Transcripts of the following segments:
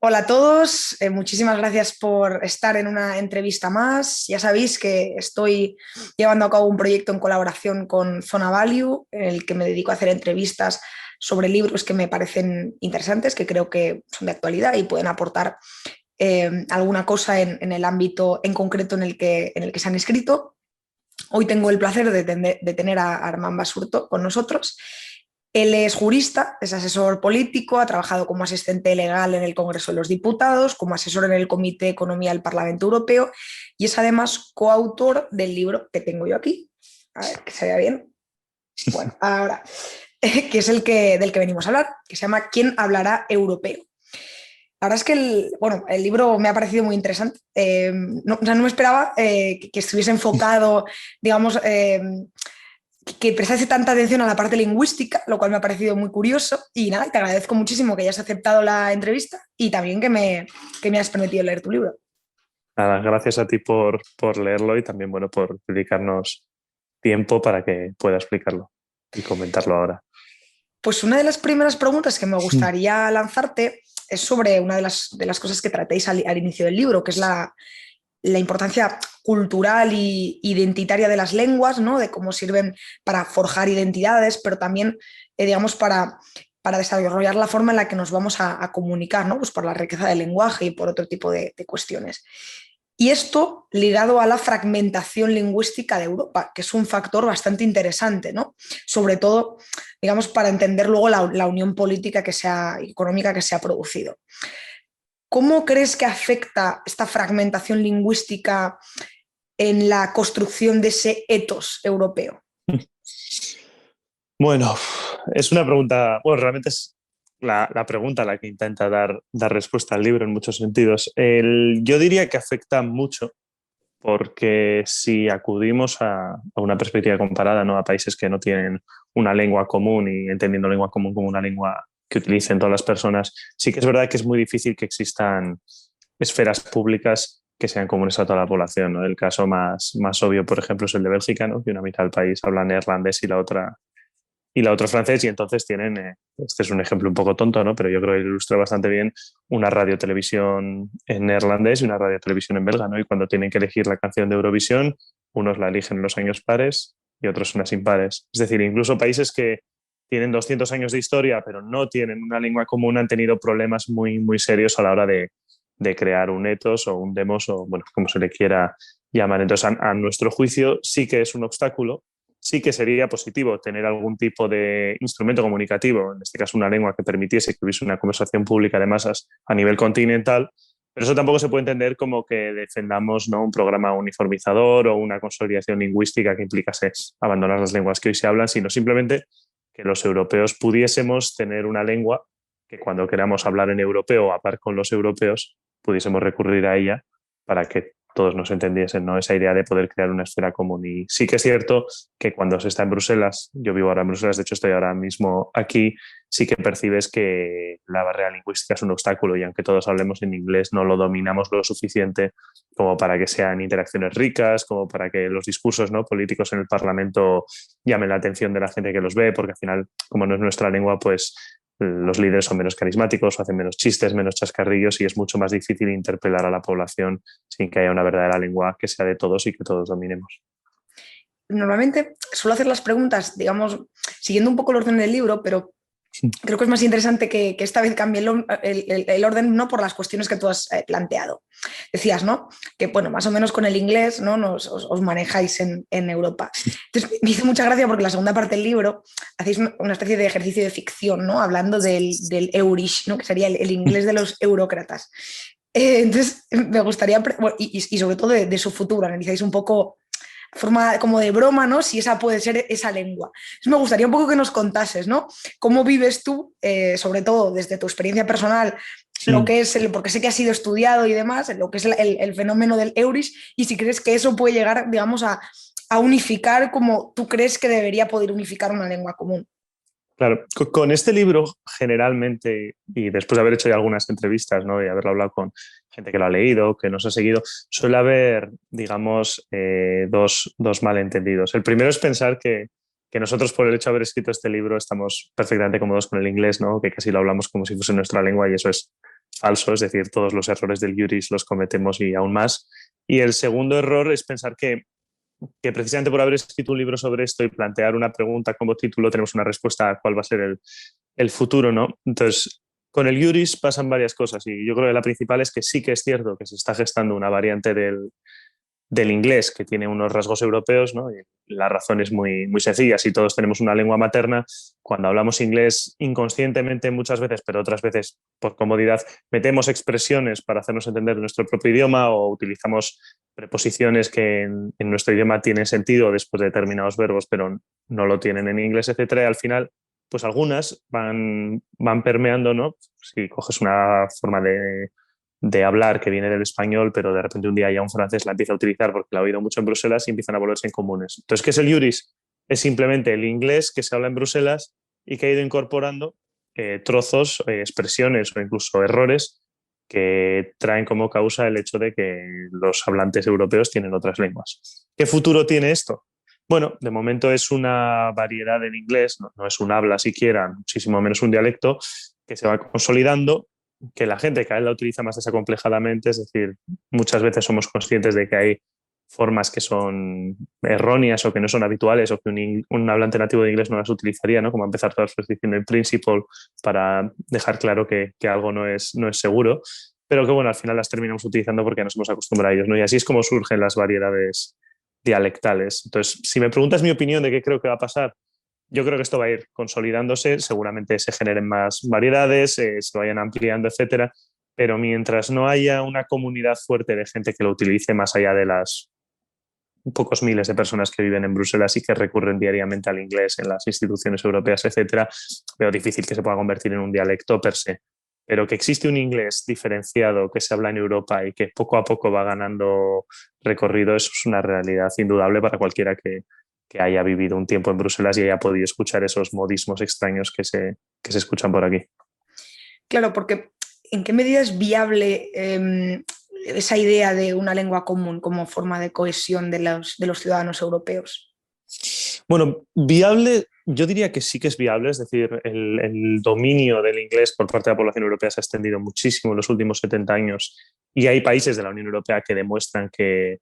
Hola a todos, muchísimas gracias por estar en una entrevista más. Ya sabéis que estoy llevando a cabo un proyecto en colaboración con Zona Value, en el que me dedico a hacer entrevistas sobre libros que me parecen interesantes, que creo que son de actualidad y pueden aportar alguna cosa en el ámbito en concreto en el que se han escrito. Hoy tengo el placer de tener a Armand Basurto con nosotros. Él es jurista, es asesor político, ha trabajado como asistente legal en el Congreso de los Diputados, como asesor en el Comité de Economía del Parlamento Europeo y es además coautor del libro que tengo yo aquí. A ver, que se vea bien. Bueno, ahora, que es del que venimos a hablar, que se llama ¿Quién hablará europeo? La verdad es que el libro me ha parecido muy interesante. No me esperaba que estuviese enfocado, digamos, que prestase tanta atención a la parte lingüística, lo cual me ha parecido muy curioso. Y nada, te agradezco muchísimo que hayas aceptado la entrevista y también que me has permitido leer tu libro. Nada, gracias a ti por leerlo y también, bueno, por dedicarnos tiempo para que pueda explicarlo y comentarlo ahora. Pues una de las primeras preguntas que me gustaría lanzarte es sobre una de las cosas que tratéis al inicio del libro, que es la importancia cultural e identitaria de las lenguas, ¿no? De cómo sirven para forjar identidades, pero también, digamos, para desarrollar la forma en la que nos vamos a comunicar, ¿no? Pues por la riqueza del lenguaje y por otro tipo de cuestiones. Y esto ligado a la fragmentación lingüística de Europa, que es un factor bastante interesante, ¿no? Sobre todo, digamos, para entender luego la unión política económica que se ha producido. ¿Cómo crees que afecta esta fragmentación lingüística en la construcción de ese etos europeo? Bueno, es una pregunta, bueno, realmente es la pregunta a la que intenta dar respuesta al libro en muchos sentidos. Yo diría que afecta mucho porque si acudimos a una perspectiva comparada, ¿no? A países que no tienen una lengua común y entendiendo lengua común como una lengua que utilicen todas las personas, sí que es verdad que es muy difícil que existan esferas públicas que sean comunes a toda la población, ¿no? El caso más obvio, por ejemplo, es el de Bélgica, ¿no? Que una mitad del país habla neerlandés y la otra francés, y entonces tienen, este es un ejemplo un poco tonto, ¿no? Pero yo creo que ilustra bastante bien una radio-televisión en neerlandés y una radio-televisión en belga, ¿no? Y cuando tienen que elegir la canción de Eurovisión, unos la eligen en los años pares y otros en las impares. Es decir, incluso países que tienen 200 años de historia, pero no tienen una lengua común, han tenido problemas muy, muy serios a la hora de crear un etos o un demos o, bueno, como se le quiera llamar. Entonces, a nuestro juicio, sí que es un obstáculo. Sí que sería positivo tener algún tipo de instrumento comunicativo, en este caso una lengua que permitiese que hubiese una conversación pública de masas a nivel continental, pero eso tampoco se puede entender como que defendamos, ¿no?, un programa uniformizador o una consolidación lingüística que implicase abandonar las lenguas que hoy se hablan, sino simplemente que los europeos pudiésemos tener una lengua que cuando queramos hablar en europeo o hablar con los europeos pudiésemos recurrir a ella para que todos nos entendiesen, ¿no? Esa idea de poder crear una esfera común. Y sí que es cierto que cuando se está en Bruselas, yo vivo ahora en Bruselas, de hecho estoy ahora mismo aquí, sí que percibes que la barrera lingüística es un obstáculo y aunque todos hablemos en inglés, no lo dominamos lo suficiente como para que sean interacciones ricas, como para que los discursos, ¿no?, políticos en el Parlamento llamen la atención de la gente que los ve, porque al final, como no es nuestra lengua, pues los líderes son menos carismáticos, hacen menos chistes, menos chascarrillos y es mucho más difícil interpelar a la población sin que haya una verdadera lengua que sea de todos y que todos dominemos. Normalmente suelo hacer las preguntas, digamos, siguiendo un poco el orden del libro, pero creo que es más interesante que esta vez cambie el orden, no por las cuestiones que tú has planteado. Decías, ¿no? Que, bueno, más o menos con el inglés, ¿no? Os manejáis en Europa. Entonces, me hizo mucha gracia porque la segunda parte del libro hacéis una especie de ejercicio de ficción, ¿no? Hablando del Eurish, ¿no? Que sería el inglés de los eurócratas. Entonces, me gustaría, bueno, y sobre todo de su futuro, analizáis un poco forma como de broma, ¿no? Si esa puede ser esa lengua. Entonces me gustaría un poco que nos contases, ¿no? ¿Cómo vives tú, sobre todo desde tu experiencia personal, lo que es porque sé que ha sido estudiado y demás, lo que es el fenómeno del Euris, y si crees que eso puede llegar, digamos, a unificar como tú crees que debería poder unificar una lengua común? Claro, con este libro generalmente, y después de haber hecho ya algunas entrevistas, ¿no?, y haberlo hablado con gente que lo ha leído, que nos ha seguido, suele haber, digamos, dos malentendidos. El primero es pensar que nosotros, por el hecho de haber escrito este libro, estamos perfectamente cómodos con el inglés, ¿no?, que casi lo hablamos como si fuese nuestra lengua y eso es falso, es decir, todos los errores del Juris los cometemos y aún más. Y el segundo error es pensar que precisamente por haber escrito un libro sobre esto y plantear una pregunta como título tenemos una respuesta a cuál va a ser el futuro, ¿no? Entonces, con el Juris pasan varias cosas y yo creo que la principal es que sí que es cierto que se está gestando una variante del inglés que tiene unos rasgos europeos, ¿no? Y la razón es muy sencilla. Si todos tenemos una lengua materna, cuando hablamos inglés inconscientemente muchas veces, pero otras veces por comodidad, metemos expresiones para hacernos entender en nuestro propio idioma o utilizamos preposiciones que en nuestro idioma tienen sentido después de determinados verbos, pero no lo tienen en inglés, etcétera. Y al final, pues algunas van permeando, ¿no? Si coges una forma de hablar que viene del español, pero de repente un día ya un francés la empieza a utilizar porque la ha oído mucho en Bruselas y empiezan a volverse en comunes. Entonces, ¿qué es el Juris? Es simplemente el inglés que se habla en Bruselas y que ha ido incorporando trozos, expresiones o incluso errores que traen como causa el hecho de que los hablantes europeos tienen otras lenguas. ¿Qué futuro tiene esto? Bueno, de momento es una variedad del inglés, no es un habla siquiera, muchísimo menos un dialecto, que se va consolidando, que la gente cada vez la utiliza más desacomplejadamente, es decir, muchas veces somos conscientes de que hay formas que son erróneas o que no son habituales o que un hablante nativo de inglés no las utilizaría, ¿no? Como empezar todas las diciendo el principle para dejar claro que algo no es seguro, pero que bueno, al final las terminamos utilizando porque nos hemos acostumbrado a ellos, ¿no? Y así es como surgen las variedades dialectales. Entonces, si me preguntas mi opinión de qué creo que va a pasar, yo creo que esto va a ir consolidándose, seguramente se generen más variedades, se vayan ampliando, etcétera, pero mientras no haya una comunidad fuerte de gente que lo utilice más allá de las pocos miles de personas que viven en Bruselas y que recurren diariamente al inglés en las instituciones europeas, etcétera, veo difícil que se pueda convertir en un dialecto per se. Pero que existe un inglés diferenciado que se habla en Europa y que poco a poco va ganando recorrido, eso es una realidad indudable para cualquiera que haya vivido un tiempo en Bruselas y haya podido escuchar esos modismos extraños que se escuchan por aquí. Claro, porque ¿en qué medida es viable esa idea de una lengua común como forma de cohesión de los ciudadanos europeos? Bueno, viable, yo diría que sí que es viable, es decir, el dominio del inglés por parte de la población europea se ha extendido muchísimo en los últimos 70 años y hay países de la Unión Europea que demuestran que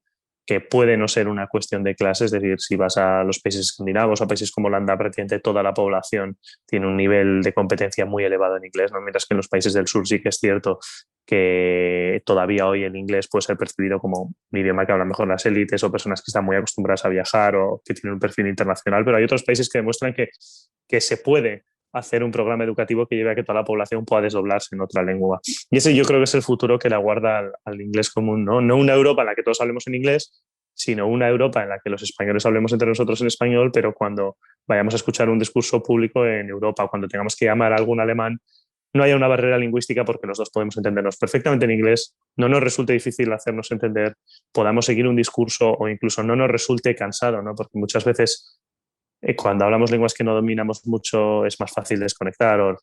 puede no ser una cuestión de clase, es decir, si vas a los países escandinavos, a países como Holanda, prácticamente toda la población tiene un nivel de competencia muy elevado en inglés, ¿no? Mientras que en los países del sur sí que es cierto que todavía hoy el inglés puede ser percibido como un idioma que hablan mejor las élites o personas que están muy acostumbradas a viajar o que tienen un perfil internacional, pero hay otros países que demuestran que se puede hacer un programa educativo que lleve a que toda la población pueda desdoblarse en otra lengua. Y ese yo creo que es el futuro que le aguarda al inglés común, ¿no? No una Europa en la que todos hablemos en inglés, sino una Europa en la que los españoles hablemos entre nosotros en español, pero cuando vayamos a escuchar un discurso público en Europa, cuando tengamos que llamar a algún alemán, no haya una barrera lingüística porque los dos podemos entendernos perfectamente en inglés, no nos resulte difícil hacernos entender, podamos seguir un discurso o incluso no nos resulte cansado, ¿no? Porque muchas veces cuando hablamos lenguas que no dominamos mucho es más fácil desconectar o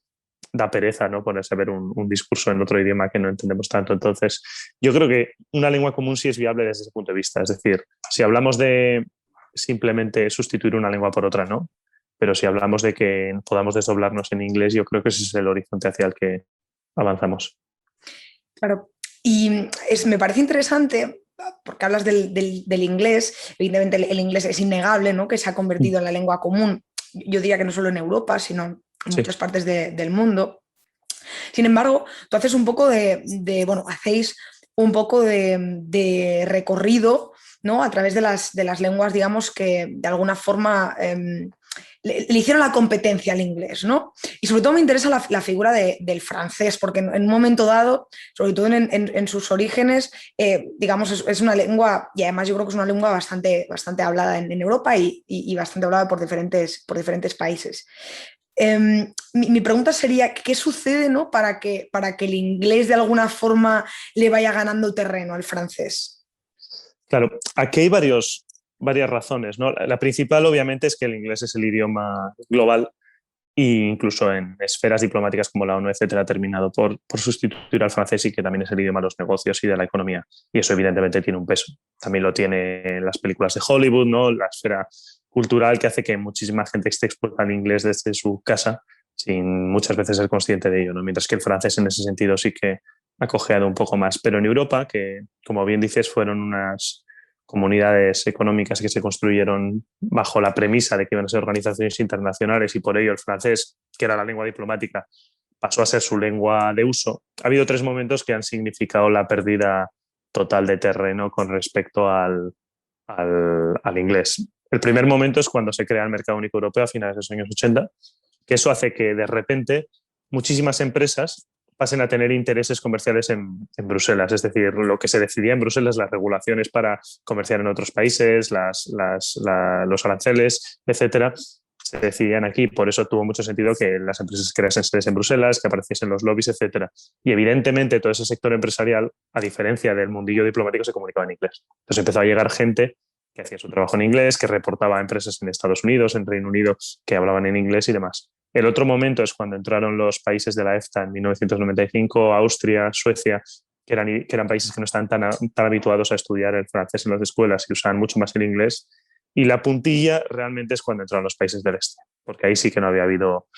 da pereza, ¿no? Ponerse a ver un discurso en otro idioma que no entendemos tanto. Entonces, yo creo que una lengua común sí es viable desde ese punto de vista. Es decir, si hablamos de simplemente sustituir una lengua por otra, no. Pero si hablamos de que podamos desdoblarnos en inglés, yo creo que ese es el horizonte hacia el que avanzamos. Claro, y me parece interesante porque hablas del inglés, evidentemente el inglés es innegable, ¿no? Que se ha convertido en la lengua común, yo diría que no solo en Europa, sino en muchas partes del mundo. Sin embargo, tú haces un poco bueno, hacéis un poco de recorrido, ¿no? A través de las lenguas, digamos, que de alguna forma le hicieron la competencia al inglés, ¿no? Y sobre todo me interesa la figura del francés, porque en un momento dado, sobre todo en sus orígenes, digamos, es una lengua, y además yo creo que es una lengua bastante hablada en Europa y bastante hablada por diferentes países. Mi pregunta sería, ¿qué sucede, ¿no? para que el inglés de alguna forma le vaya ganando terreno al francés? Claro, aquí hay varias razones, ¿no? La principal, obviamente, es que el inglés es el idioma global e incluso en esferas diplomáticas como la ONU, etcétera, ha terminado por sustituir al francés y que también es el idioma de los negocios y de la economía. Y eso, evidentemente, tiene un peso. También lo tiene en las películas de Hollywood, ¿no? La esfera cultural que hace que muchísima gente esté expuesta al inglés desde su casa sin muchas veces ser consciente de ello, ¿no? Mientras que el francés, en ese sentido, sí que ha cojeado un poco más. Pero en Europa, que como bien dices, fueron unas comunidades económicas que se construyeron bajo la premisa de que iban a ser organizaciones internacionales y por ello el francés, que era la lengua diplomática, pasó a ser su lengua de uso. Ha habido 3 momentos que han significado la pérdida total de terreno con respecto al inglés. El primer momento es cuando se crea el mercado único europeo a finales de los años 80, que eso hace que de repente muchísimas empresas pasen a tener intereses comerciales en Bruselas. Es decir, lo que se decidía en Bruselas, las regulaciones para comerciar en otros países, los aranceles, etcétera, se decidían aquí. Por eso tuvo mucho sentido que las empresas creasen sedes en Bruselas, que apareciesen los lobbies, etcétera. Y evidentemente todo ese sector empresarial, a diferencia del mundillo diplomático, se comunicaba en inglés. Entonces empezó a llegar gente que hacía su trabajo en inglés, que reportaba a empresas en Estados Unidos, en Reino Unido, que hablaban en inglés y demás. El otro momento es cuando entraron los países de la EFTA en 1995, Austria, Suecia, que eran países que no estaban tan habituados a estudiar el francés en las escuelas y usaban mucho más el inglés. Y la puntilla realmente es cuando entraron los países del este, porque ahí sí que no había habido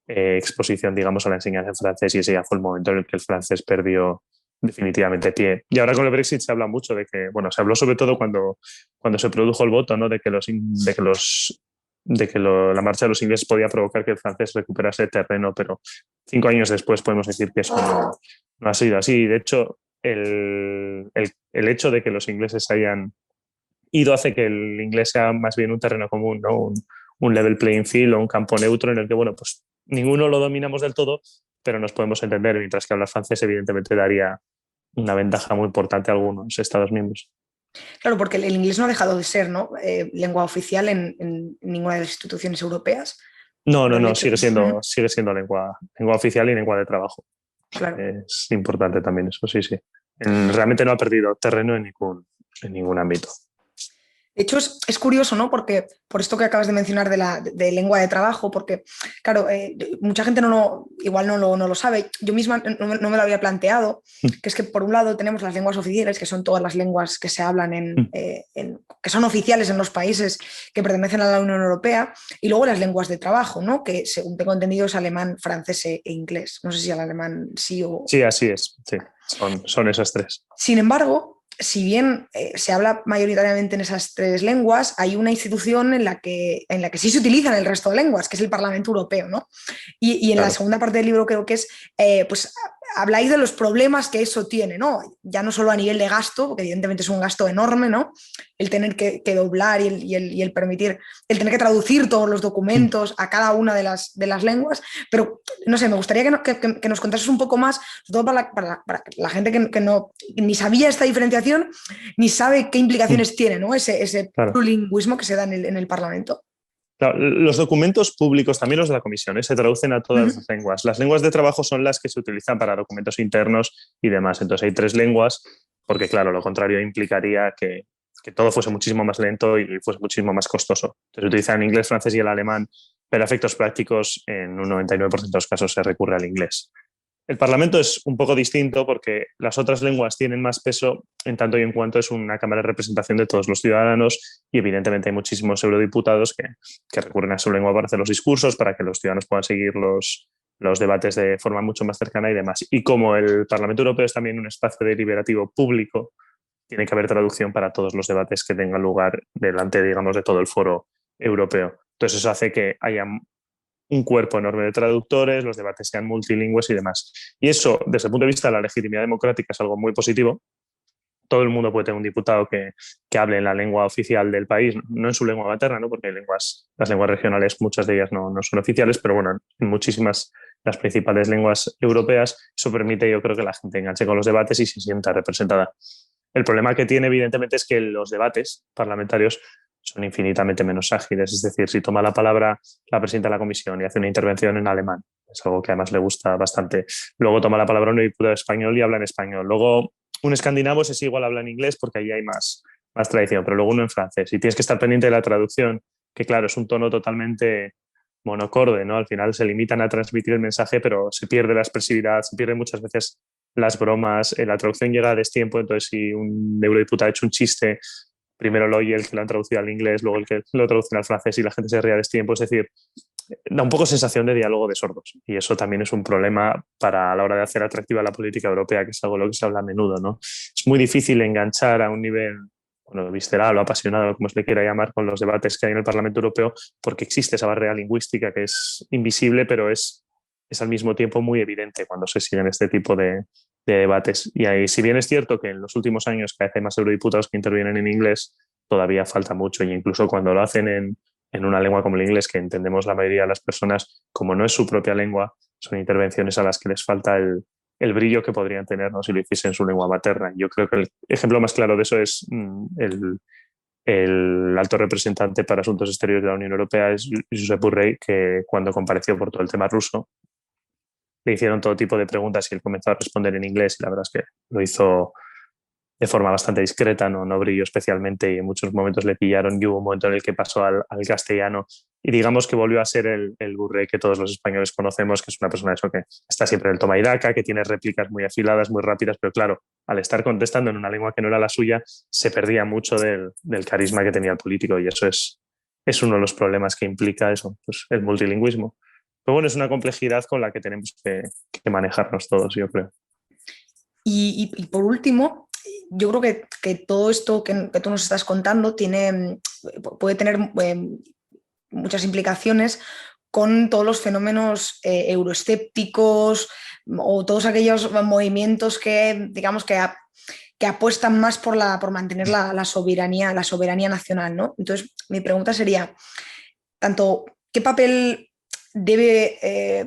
exposición, digamos, a la enseñanza en francés y ese ya fue el momento en el que el francés perdió definitivamente pie. Y ahora con el Brexit se habla mucho de que, bueno, se habló sobre todo cuando se produjo el voto, ¿no? La marcha de los ingleses podía provocar que el francés recuperase terreno, pero 5 años después podemos decir que eso no ha sido así. De hecho, el hecho de que los ingleses hayan ido hace que el inglés sea más bien un terreno común, ¿no? Un level playing field o un campo neutro en el que, bueno, pues ninguno lo dominamos del todo, pero nos podemos entender, mientras que hablar francés evidentemente daría una ventaja muy importante a algunos Estados miembros. Claro, porque el inglés no ha dejado de ser, ¿no? Lengua oficial en ninguna de las instituciones europeas. No, sigue siendo lengua oficial y lengua de trabajo. Claro. Es importante también eso, sí. Realmente no ha perdido terreno en ningún ámbito. De hecho, es curioso, ¿no? Porque por esto que acabas de mencionar de lengua de trabajo, porque, claro, mucha gente igual no lo sabe. Yo misma no me lo había planteado, que es que por un lado tenemos las lenguas oficiales, que son todas las lenguas que se hablan que son oficiales en los países que pertenecen a la Unión Europea, y luego las lenguas de trabajo, ¿no? Que según tengo entendido es alemán, francés e inglés. No sé si el alemán sí o... Sí, así es. Sí, son esas 3. Sin embargo, si bien se habla mayoritariamente en esas 3 lenguas, hay una institución en la que sí se utilizan el resto de lenguas, que es el Parlamento Europeo, ¿no? Y en Claro. la segunda parte del libro creo que es, pues habláis de los problemas que eso tiene, ¿no? Ya no solo a nivel de gasto, porque evidentemente es un gasto enorme, ¿no? El tener que doblar y el permitir, el tener que traducir todos los documentos a cada una de las lenguas, pero no sé, me gustaría que nos contases un poco más, sobre todo para la gente que no ni sabía esta diferenciación ni sabe qué implicaciones tiene, ¿no? ese Claro. plurilingüismo que se da en el Parlamento. Claro, los documentos públicos, también los de la Comisión, se traducen a todas las lenguas. Las lenguas de trabajo son las que se utilizan para documentos internos y demás. Entonces hay 3 lenguas, porque claro, lo contrario implicaría que todo fuese muchísimo más lento y fuese muchísimo más costoso. Entonces se utilizan el inglés, francés y el alemán, pero a efectos prácticos en un 99% de los casos se recurre al inglés. El Parlamento es un poco distinto porque las otras lenguas tienen más peso en tanto y en cuanto es una cámara de representación de todos los ciudadanos y evidentemente hay muchísimos eurodiputados que recurren a su lengua para hacer los discursos, para que los ciudadanos puedan seguir los debates de forma mucho más cercana y demás. Y como el Parlamento Europeo es también un espacio deliberativo público, tiene que haber traducción para todos los debates que tengan lugar delante, digamos, de todo el foro europeo. Entonces eso hace que haya un cuerpo enorme de traductores, los debates sean multilingües y demás. Y eso, desde el punto de vista de la legitimidad democrática, es algo muy positivo. Todo el mundo puede tener un diputado que hable en la lengua oficial del país, no en su lengua materna, ¿no? Porque las lenguas regionales, muchas de ellas no son oficiales, pero bueno, en muchísimas, las principales lenguas europeas, eso permite, yo creo, que la gente enganche con los debates y se sienta representada. El problema que tiene, evidentemente, es que los debates parlamentarios son infinitamente menos ágiles. Es decir, si toma la palabra la presidenta de la comisión y hace una intervención en alemán, es algo que además le gusta bastante. Luego toma la palabra un diputado español y habla en español. Luego un escandinavo es igual, habla en inglés porque ahí hay más tradición, pero luego uno en francés. Y tienes que estar pendiente de la traducción, que claro, es un tono totalmente monocorde, ¿no? Al final se limitan a transmitir el mensaje, pero se pierde la expresividad, se pierden muchas veces las bromas, la traducción llega a destiempo, entonces si un eurodiputado ha hecho un chiste, primero lo oye el que lo han traducido al inglés, luego el que lo traduce al francés y la gente se ríe a destiempo. Es decir, da un poco sensación de diálogo de sordos. Y eso también es un problema para a la hora de hacer atractiva la política europea, que es algo de lo que se habla a menudo, ¿no? Es muy difícil enganchar a un nivel, bueno, visceral o apasionado, como se le quiera llamar, con los debates que hay en el Parlamento Europeo, porque existe esa barrera lingüística que es invisible, pero es al mismo tiempo muy evidente cuando se siguen este tipo de debates. Y ahí, si bien es cierto que en los últimos años cada vez hay más eurodiputados que intervienen en inglés, todavía falta mucho. Y incluso cuando lo hacen en una lengua como el inglés, que entendemos la mayoría de las personas, como no es su propia lengua, son intervenciones a las que les falta el brillo que podrían tener, ¿no?, si lo hiciesen en su lengua materna. Yo creo que el ejemplo más claro de eso es el alto representante para Asuntos Exteriores de la Unión Europea, es Josep Borrell, que cuando compareció por todo el tema ruso, le hicieron todo tipo de preguntas y él comenzó a responder en inglés, y la verdad es que lo hizo de forma bastante discreta, no brilló especialmente, y en muchos momentos le pillaron, y hubo un momento en el que pasó al castellano, y digamos que volvió a ser el Borrell que todos los españoles conocemos, que es una persona eso que está siempre en el toma y daca, que tiene réplicas muy afiladas, muy rápidas, pero claro, al estar contestando en una lengua que no era la suya, se perdía mucho del carisma que tenía el político, y eso es uno de los problemas que implica eso, pues el multilingüismo. Pero bueno, es una complejidad con la que tenemos que manejarnos todos, yo creo. Y por último, yo creo que todo esto que tú nos estás contando puede tener muchas implicaciones con todos los fenómenos euroescépticos o todos aquellos movimientos que, digamos, que apuestan más por mantener la soberanía nacional, ¿no? Entonces, mi pregunta sería, tanto, ¿qué papel debe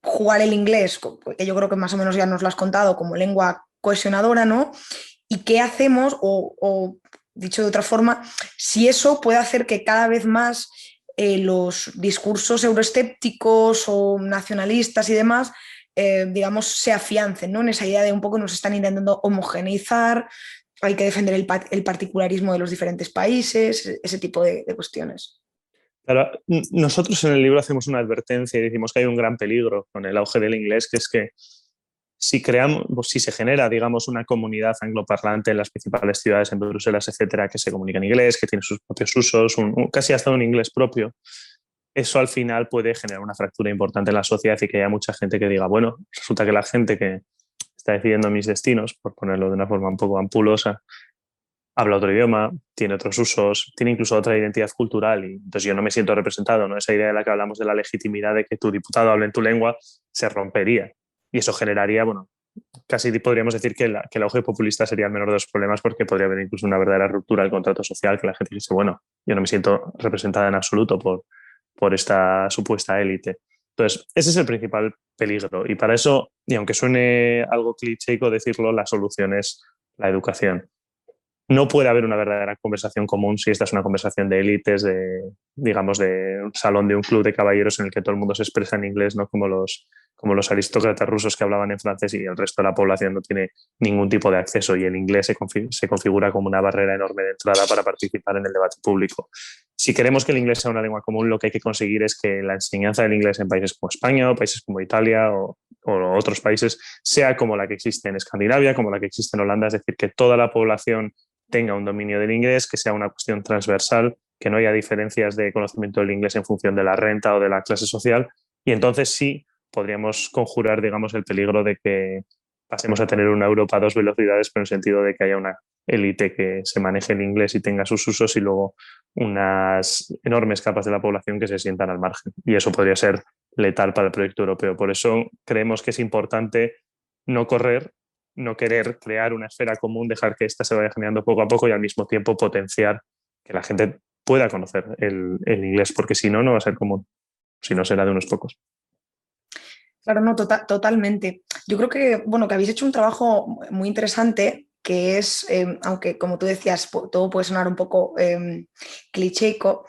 jugar el inglés, que yo creo que más o menos ya nos lo has contado, como lengua cohesionadora, ¿no? ¿Y qué hacemos, o dicho de otra forma, si eso puede hacer que cada vez más los discursos euroescépticos o nacionalistas y demás, digamos, se afiancen, ¿no?, en esa idea de un poco nos están intentando homogeneizar, hay que defender el particularismo de los diferentes países, ese tipo de cuestiones? Claro, nosotros en el libro hacemos una advertencia y decimos que hay un gran peligro con el auge del inglés, que es que si se genera, digamos, una comunidad angloparlante en las principales ciudades, en Bruselas, etcétera, que se comunica en inglés, que tiene sus propios usos, casi hasta un inglés propio, eso al final puede generar una fractura importante en la sociedad, y que haya mucha gente que diga, bueno, resulta que la gente que está decidiendo mis destinos, por ponerlo de una forma un poco ampulosa, habla otro idioma, tiene otros usos, tiene incluso otra identidad cultural, y entonces yo no me siento representado, ¿no? Esa idea de la que hablamos de la legitimidad de que tu diputado hable en tu lengua se rompería, y eso generaría, bueno, casi podríamos decir que el auge populista sería el menor de los problemas, porque podría haber incluso una verdadera ruptura del contrato social, que la gente dice, bueno, yo no me siento representada en absoluto por esta supuesta élite. Entonces, ese es el principal peligro, y para eso, y aunque suene algo clicheico decirlo, la solución es la educación. No puede haber una verdadera conversación común si esta es una conversación de élites, digamos, de un salón de un club de caballeros en el que todo el mundo se expresa en inglés, ¿no?, como los aristócratas rusos que hablaban en francés, y el resto de la población no tiene ningún tipo de acceso, y el inglés se configura como una barrera enorme de entrada para participar en el debate público. Si queremos que el inglés sea una lengua común, lo que hay que conseguir es que la enseñanza del inglés en países como España o países como Italia o otros países sea como la que existe en Escandinavia, como la que existe en Holanda, es decir, que toda la población tenga un dominio del inglés, que sea una cuestión transversal, que no haya diferencias de conocimiento del inglés en función de la renta o de la clase social, y entonces sí podríamos conjurar, digamos, el peligro de que pasemos a tener una Europa a dos velocidades, pero en el sentido de que haya una élite que se maneje el inglés y tenga sus usos, y luego unas enormes capas de la población que se sientan al margen, y eso podría ser letal para el proyecto europeo. Por eso creemos que es importante no correr, no querer crear una esfera común, dejar que ésta se vaya generando poco a poco, y al mismo tiempo potenciar que la gente pueda conocer el inglés, porque si no, no va a ser común, si no será de unos pocos. Claro, no, totalmente. Yo creo que, bueno, que habéis hecho un trabajo muy interesante, que es, aunque como tú decías, todo puede sonar un poco clicheico,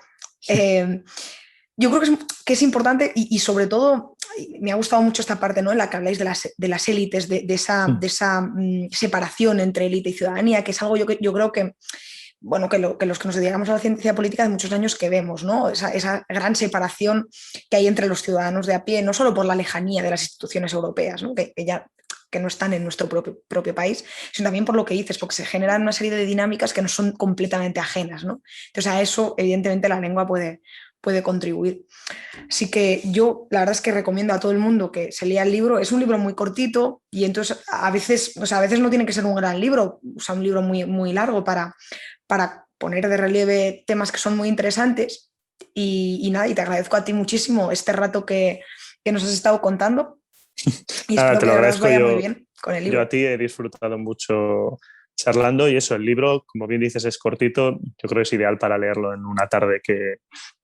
yo creo que es importante, y sobre todo me ha gustado mucho esta parte, ¿no?, en la que habláis de las élites, de esa separación entre élite y ciudadanía, que es algo yo creo que, bueno, que los que nos dedicamos a la ciencia política de muchos años que vemos, ¿no?, esa gran separación que hay entre los ciudadanos de a pie, no solo por la lejanía de las instituciones europeas, ¿no?, que no están en nuestro propio país, sino también por lo que dices, porque se generan una serie de dinámicas que nos son completamente ajenas, ¿no? Entonces a eso, evidentemente, la lengua puede puede contribuir. Así que yo la verdad es que recomiendo a todo el mundo que se lea el libro. Es un libro muy cortito y entonces a veces, o sea, a veces no tiene que ser un gran libro, o sea, un libro muy, muy largo para poner de relieve temas que son muy interesantes. Y nada, y te agradezco a ti muchísimo este rato que nos has estado contando y Nada, espero te que lo de verdad os agradezco vaya muy bien con el yo a libro. ti, he disfrutado mucho charlando y eso, el libro, como bien dices, es cortito, yo creo que es ideal para leerlo en una tarde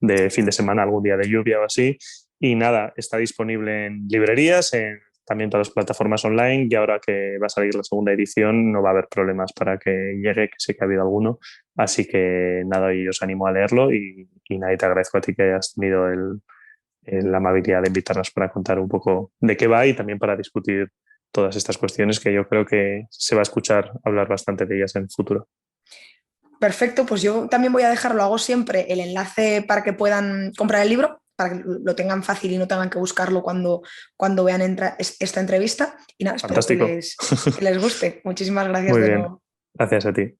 de fin de semana, algún día de lluvia o así. Y nada, está disponible en librerías, también para las plataformas online y ahora que va a salir la segunda edición no va a haber problemas para que llegue, que sé que ha habido alguno. Así que nada, y os animo a leerlo y nada, y te agradezco a ti que hayas tenido la amabilidad de invitarnos para contar un poco de qué va y también para discutir todas estas cuestiones que yo creo que se va a escuchar hablar bastante de ellas en el futuro. Perfecto, pues yo también voy a dejar, lo hago siempre, el enlace para que puedan comprar el libro, para que lo tengan fácil y no tengan que buscarlo cuando vean esta entrevista. Y nada, espero Fantástico. que les guste. Muchísimas gracias Muy de bien. nuevo. Gracias a ti.